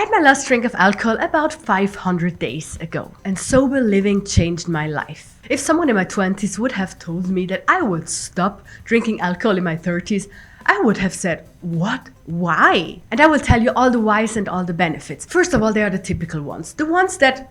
I had my last drink of alcohol about 500 days ago, and sober living changed my life. If someone in my 20s would have told me that I would stop drinking alcohol in my 30s, I would have said, what? Why? And I will tell you all the whys and all the benefits. First of all, they are the typical ones. The ones that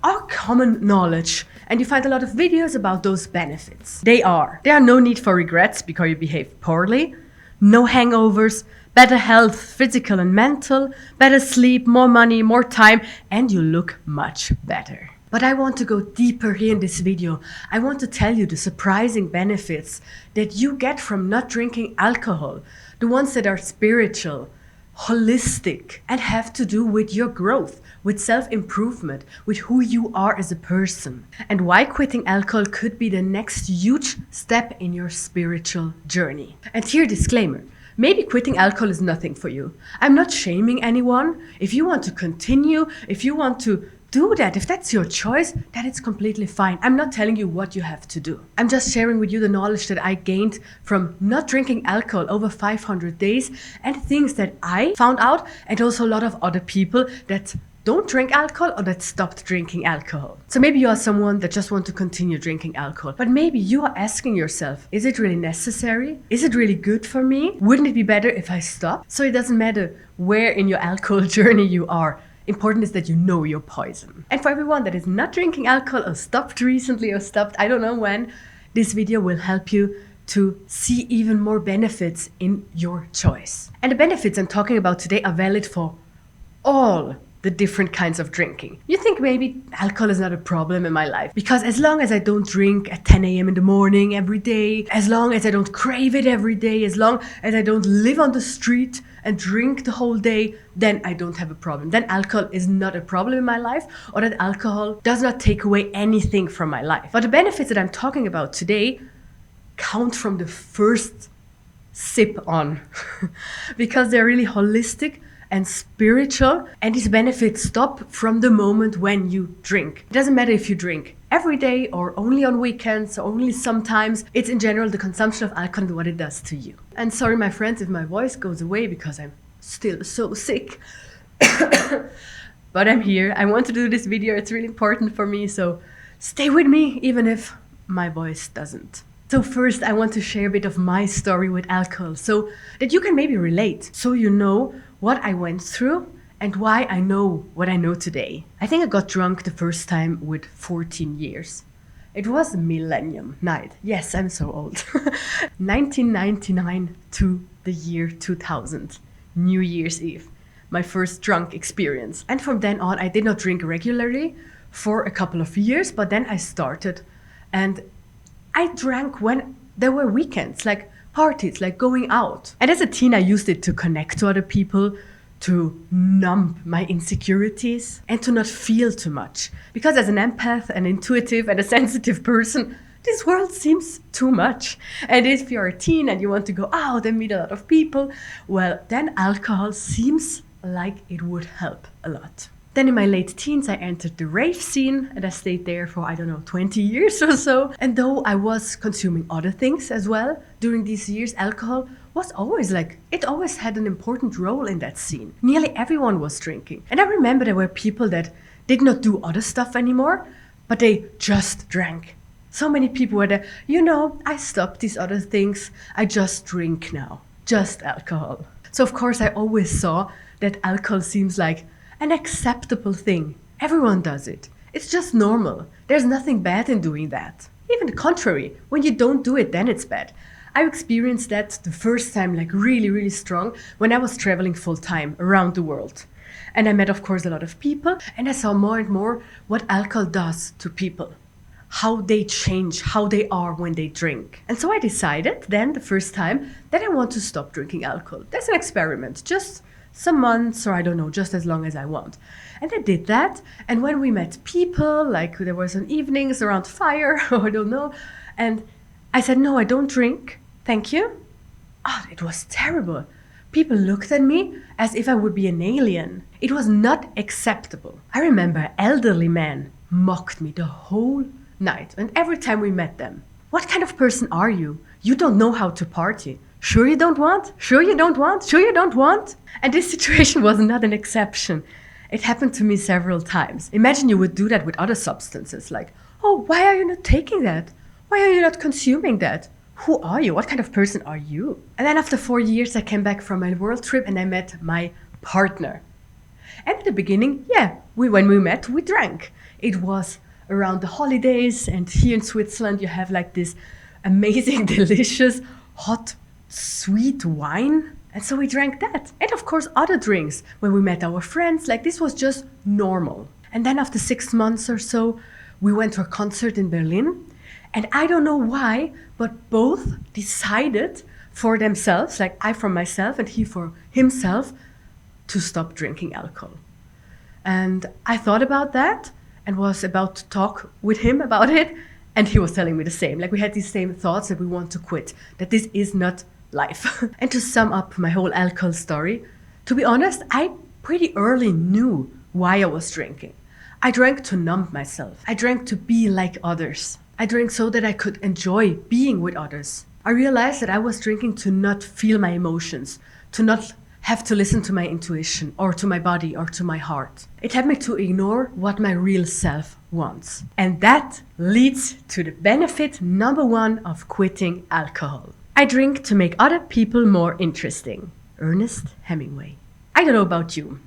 are common knowledge, and you find a lot of videos about those benefits. There are no need for regrets because you behave poorly, no hangovers, better health, physical and mental, better sleep, more money, more time, and you look much better. But I want to go deeper here in this video. I want to tell you the surprising benefits that you get from not drinking alcohol, the ones that are spiritual, holistic, and have to do with your growth, with self-improvement, with who you are as a person, and why quitting alcohol could be the next huge step in your spiritual journey. And here, disclaimer. Maybe quitting alcohol is nothing for you. I'm not shaming anyone. If you want to continue, if you want to do that, if that's your choice, that is completely fine. I'm not telling you what you have to do. I'm just sharing with you the knowledge that I gained from not drinking alcohol over 500 days and things that I found out, and also a lot of other people that don't drink alcohol or that stopped drinking alcohol. So maybe you are someone that just want to continue drinking alcohol, but maybe you are asking yourself, is it really necessary? Is it really good for me? Wouldn't it be better if I stop? So it doesn't matter where in your alcohol journey you are. Important is that you know your poison. And for everyone that is not drinking alcohol or stopped recently or stopped, I don't know when, this video will help you to see even more benefits in your choice. And the benefits I'm talking about today are valid for all the different kinds of drinking. You think maybe alcohol is not a problem in my life because as long as I don't drink at 10 a.m. in the morning every day, as long as I don't crave it every day, as long as I don't live on the street and drink the whole day, then I don't have a problem. Then alcohol is not a problem in my life, or that alcohol does not take away anything from my life. But the benefits that I'm talking about today count from the first sip on because they're really holistic and spiritual, and these benefits stop from the moment when you drink. It doesn't matter if you drink every day or only on weekends or only sometimes. It's in general the consumption of alcohol and what it does to you. And sorry, my friends, if my voice goes away because I'm still so sick. But I'm here. I want to do this video. It's really important for me, so stay with me even if my voice doesn't. So first, I want to share a bit of my story with alcohol so that you can maybe relate, so you know what I went through and why I know what I know today. I think I got drunk the first time with 14 years. It was Millennium Night. Yes, I'm so old. 1999 to the year 2000. New Year's Eve. My first drunk experience. And from then on, I did not drink regularly for a couple of years, but then I started. And I drank when there were weekends, like parties, like going out. And as a teen, I used it to connect to other people, to numb my insecurities, and to not feel too much. Because as an empath, an intuitive, and a sensitive person, this world seems too much. And if you're a teen and you want to go out and meet a lot of people, well, then alcohol seems like it would help a lot. Then in my late teens, I entered the rave scene and I stayed there for, 20 years or so. And though I was consuming other things as well during these years, alcohol was always it always had an important role in that scene. Nearly everyone was drinking. And I remember there were people that did not do other stuff anymore, but they just drank. So many people were there, I stopped these other things. I just drink now, just alcohol. So of course I always saw that alcohol seems like an acceptable thing. Everyone does it. It's just normal. There's nothing bad in doing that. Even the contrary, when you don't do it, then it's bad. I experienced that the first time, really, really strong, when I was traveling full time around the world. And I met, of course, a lot of people, and I saw more and more what alcohol does to people. How they change, how they are when they drink. And so I decided then, the first time, that I want to stop drinking alcohol. That's an experiment, just some months, or just as long as I want. And I did that. And when we met people, there were some evenings around fire, or I don't know, and I said, no, I don't drink. Thank you. It was terrible. People looked at me as if I would be an alien. It was not acceptable. I remember an elderly man mocked me the whole night, and every time we met them. What kind of person are you? You don't know how to party. Sure you don't want? Sure you don't want? Sure you don't want? And this situation was not an exception. It happened to me several times. Imagine you would do that with other substances, like, oh, why are you not taking that? Why are you not consuming that? Who are you? What kind of person are you? And then after 4 years, I came back from my world trip and I met my partner. And at the beginning, when we met, we drank. It was around the holidays, and here in Switzerland, you have like this amazing, delicious, hot, sweet wine. And so we drank that. And of course, other drinks when we met our friends, like this was just normal. And then after 6 months or so, we went to a concert in Berlin. And I don't know why, but both decided for themselves, like I for myself and he for himself, to stop drinking alcohol. And I thought about that and was about to talk with him about it. And he was telling me the same. Like we had these same thoughts that we want to quit, that this is not life. And to sum up my whole alcohol story, to be honest, I pretty early knew why I was drinking. I drank to numb myself. I drank to be like others. I drank so that I could enjoy being with others. I realized that I was drinking to not feel my emotions, to not have to listen to my intuition or to my body or to my heart. It had me to ignore what my real self wants. And that leads to the benefit number 1 of quitting alcohol. I drink to make other people more interesting. Ernest Hemingway. I don't know about you,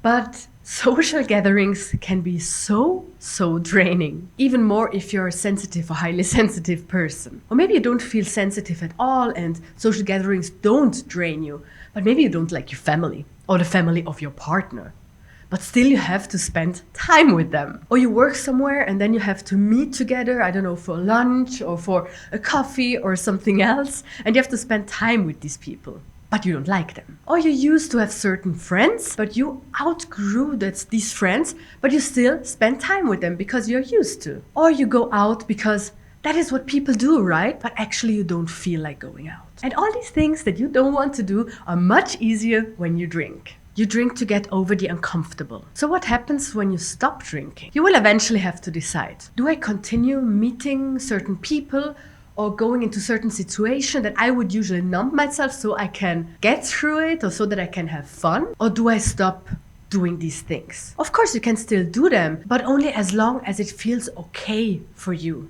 but social gatherings can be so draining. Even more if you're a sensitive or highly sensitive person. Or maybe you don't feel sensitive at all and social gatherings don't drain you. But maybe you don't like your family or the family of your partner. But still you have to spend time with them. Or you work somewhere and then you have to meet together, I don't know, for lunch or for a coffee or something else. And you have to spend time with these people. But you don't like them. Or you used to have certain friends, but you outgrew these friends, but you still spend time with them because you're used to. Or you go out because that is what people do, right? But actually you don't feel like going out. And all these things that you don't want to do are much easier when you drink. You drink to get over the uncomfortable. So what happens when you stop drinking? You will eventually have to decide. Do I continue meeting certain people or going into certain situation that I would usually numb myself so I can get through it or so that I can have fun? Or do I stop doing these things? Of course you can still do them, but only as long as it feels okay for you.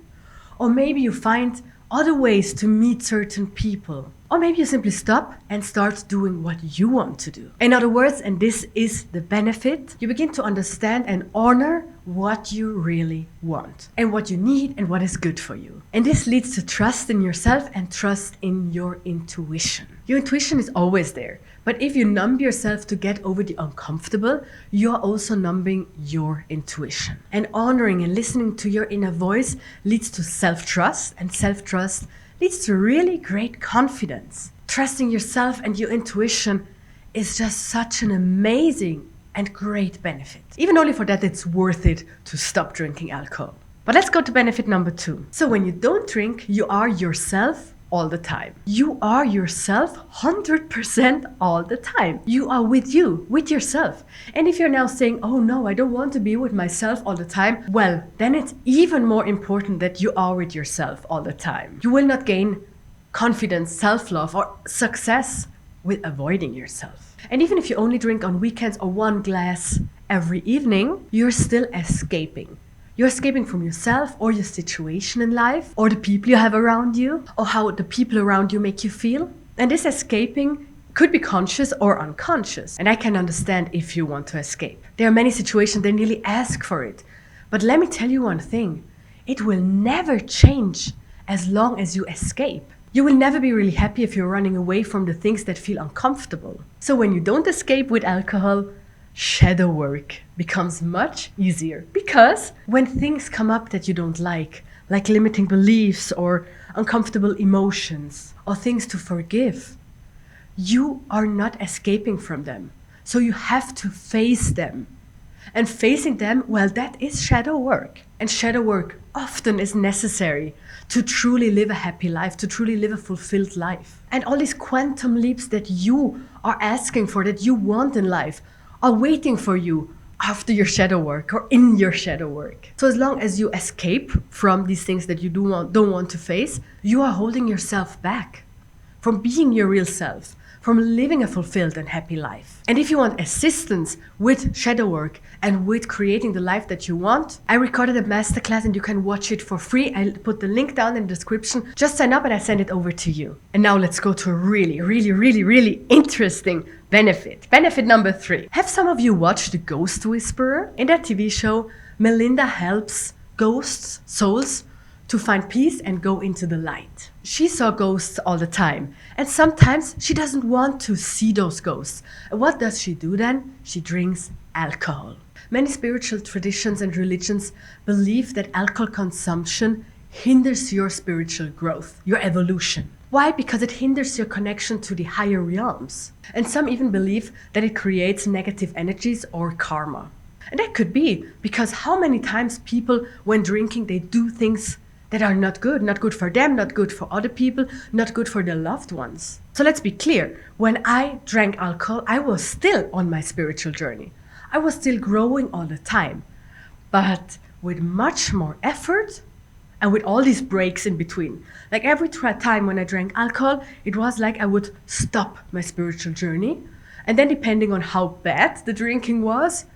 Or maybe you find other ways to meet certain people. Or maybe you simply stop and start doing what you want to do. In other words, and this is the benefit, you begin to understand and honor what you really want and what you need and what is good for you. And this leads to trust in yourself and trust in your intuition. Your intuition is always there. But if you numb yourself to get over the uncomfortable, you're also numbing your intuition. And honoring and listening to your inner voice leads to self-trust, and self-trust leads to really great confidence. Trusting yourself and your intuition is just such an amazing and great benefit. Even only for that, it's worth it to stop drinking alcohol. But let's go to benefit number 2. So when you don't drink, you are yourself all the time. You are yourself 100% all the time. You are with you, with yourself. And if you're now saying, oh no, I don't want to be with myself all the time, well, then it's even more important that you are with yourself all the time. You will not gain confidence, self-love, or success with avoiding yourself. And even if you only drink on weekends or 1 glass every evening, you're still escaping. You're escaping from yourself or your situation in life or the people you have around you or how the people around you make you feel. And this escaping could be conscious or unconscious. And I can understand if you want to escape. There are many situations that nearly ask for it. But let me tell you one thing. It will never change as long as you escape. You will never be really happy if you're running away from the things that feel uncomfortable. So when you don't escape with alcohol, shadow work becomes much easier, because when things come up that you don't like limiting beliefs or uncomfortable emotions or things to forgive, you are not escaping from them. So you have to face them. And facing them, well, that is shadow work. And shadow work often is necessary to truly live a happy life, to truly live a fulfilled life. And all these quantum leaps that you are asking for, that you want in life, are waiting for you after your shadow work or in your shadow work. So as long as you escape from these things that you don't want to face, you are holding yourself back from being your real self, from living a fulfilled and happy life. And if you want assistance with shadow work and with creating the life that you want, I recorded a masterclass and you can watch it for free. I'll put the link down in the description. Just sign up and I send it over to you. And now let's go to a really interesting benefit. Benefit number 3. Have some of you watched The Ghost Whisperer? In that TV show, Melinda helps ghosts, souls, to find peace and go into the light. She saw ghosts all the time, and sometimes she doesn't want to see those ghosts. And what does she do then? She drinks alcohol. Many spiritual traditions and religions believe that alcohol consumption hinders your spiritual growth, your evolution. Why? Because it hinders your connection to the higher realms. And some even believe that it creates negative energies or karma. And that could be because how many times people, when drinking, they do things that are not good for them, not good for other people, not good for their loved ones. So let's be clear, when I drank alcohol, I was still on my spiritual journey. I was still growing all the time, but with much more effort and with all these breaks in between. Like every time when I drank alcohol, it was like I would stop my spiritual journey. And then depending on how bad the drinking was,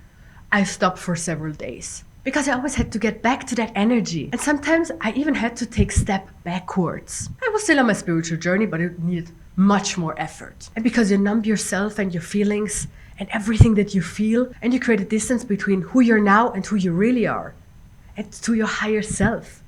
I stopped for several days. Because I always had to get back to that energy. And sometimes I even had to take a step backwards. I was still on my spiritual journey, but it needed much more effort. And because you numb yourself and your feelings and everything that you feel, and you create a distance between who you're now and who you really are, and to your higher self.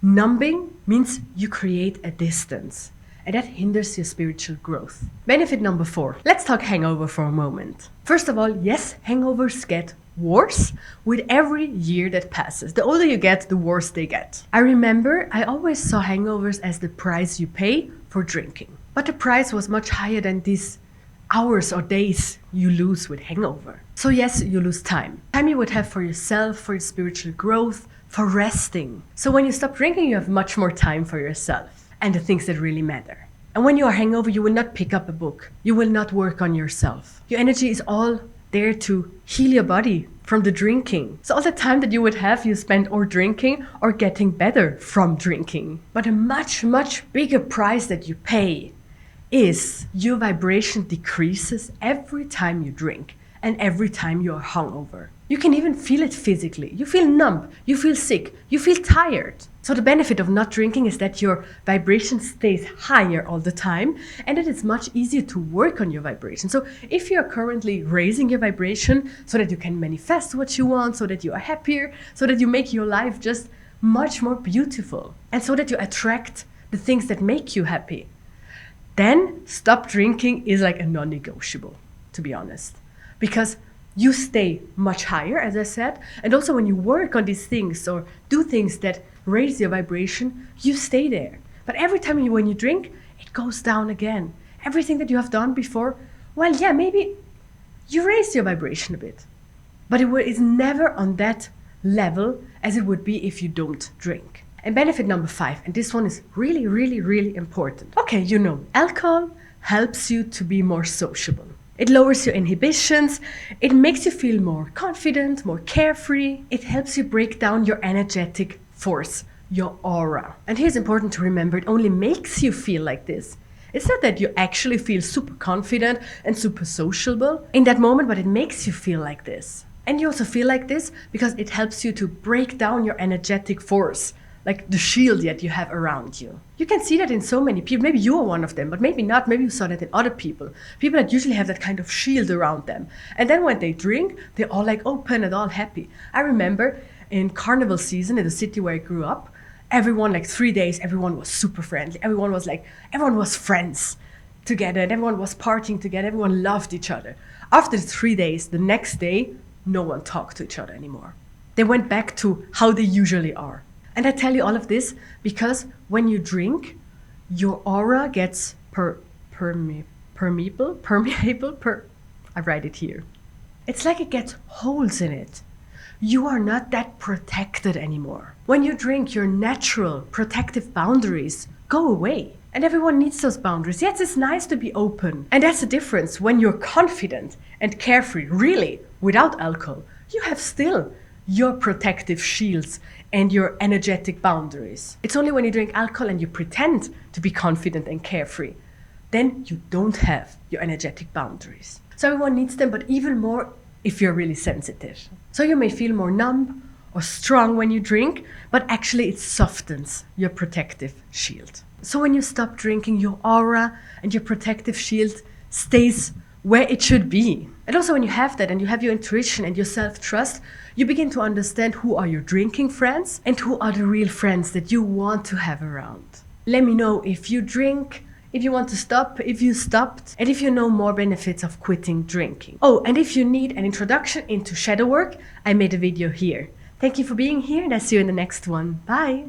Numbing means you create a distance, and that hinders your spiritual growth. Benefit number 4. Let's talk hangover for a moment. First of all, yes, hangovers get worse with every year that passes. The older you get, the worse they get. I remember I always saw hangovers as the price you pay for drinking. But the price was much higher than these hours or days you lose with hangover. So yes, you lose time. Time you would have for yourself, for your spiritual growth, for resting. So when you stop drinking, you have much more time for yourself and the things that really matter. And when you are hangover, you will not pick up a book. You will not work on yourself. Your energy is all there to heal your body from the drinking. So all the time that you would have, you spend or drinking or getting better from drinking. But a much bigger price that you pay is your vibration decreases every time you drink and every time you are hungover. You can even feel it physically. You feel numb, you feel sick, you feel tired. So the benefit of not drinking is that your vibration stays higher all the time and that it's much easier to work on your vibration. So if you're currently raising your vibration so that you can manifest what you want, so that you are happier, so that you make your life just much more beautiful and so that you attract the things that make you happy, then stop drinking is like a non-negotiable, to be honest. Because you stay much higher, as I said, and also when you work on these things or do things that raise your vibration, you stay there. But every time when you drink, it goes down again. Everything that you have done before, well, yeah, maybe you raised your vibration a bit, but it's never on that level as it would be if you don't drink. And benefit number 5, and this one is really important. Okay, you know, alcohol helps you to be more sociable. It lowers your inhibitions, it makes you feel more confident, more carefree. It helps you break down your energetic force, your aura. And here's important to remember, it only makes you feel like this. It's not that you actually feel super confident and super sociable in that moment, but it makes you feel like this. And you also feel like this because it helps you to break down your energetic force, like the shield that you have around you. You can see that in so many people. Maybe you are one of them, but maybe not. Maybe you saw that in other people. People that usually have that kind of shield around them. And then when they drink, they're all like open and all happy. I remember in carnival season in the city where I grew up, everyone, like 3 days, everyone was super friendly. Everyone was friends together and everyone was partying together. Everyone loved each other. After the 3 days, the next day, no one talked to each other anymore. They went back to how they usually are. And I tell you all of this because when you drink, your aura gets permeable. I write it here. It's like it gets holes in it. You are not that protected anymore. When you drink, your natural protective boundaries go away. And everyone needs those boundaries. Yes, it's nice to be open. And that's the difference. When you're confident and carefree, really, without alcohol, you have still your protective shields and your energetic boundaries. It's only when you drink alcohol and you pretend to be confident and carefree then you don't have your energetic boundaries. So everyone needs them, but even more if you're really sensitive. So you may feel more numb or strong when you drink, but actually it softens your protective shield. So when you stop drinking, your aura and your protective shield stays where it should be. And also when you have that and you have your intuition and your self-trust, you begin to understand who are your drinking friends and who are the real friends that you want to have around. Let me know if you drink, if you want to stop, if you stopped, and if you know more benefits of quitting drinking. Oh, and if you need an introduction into shadow work, I made a video here. Thank you for being here, and I'll see you in the next one. Bye!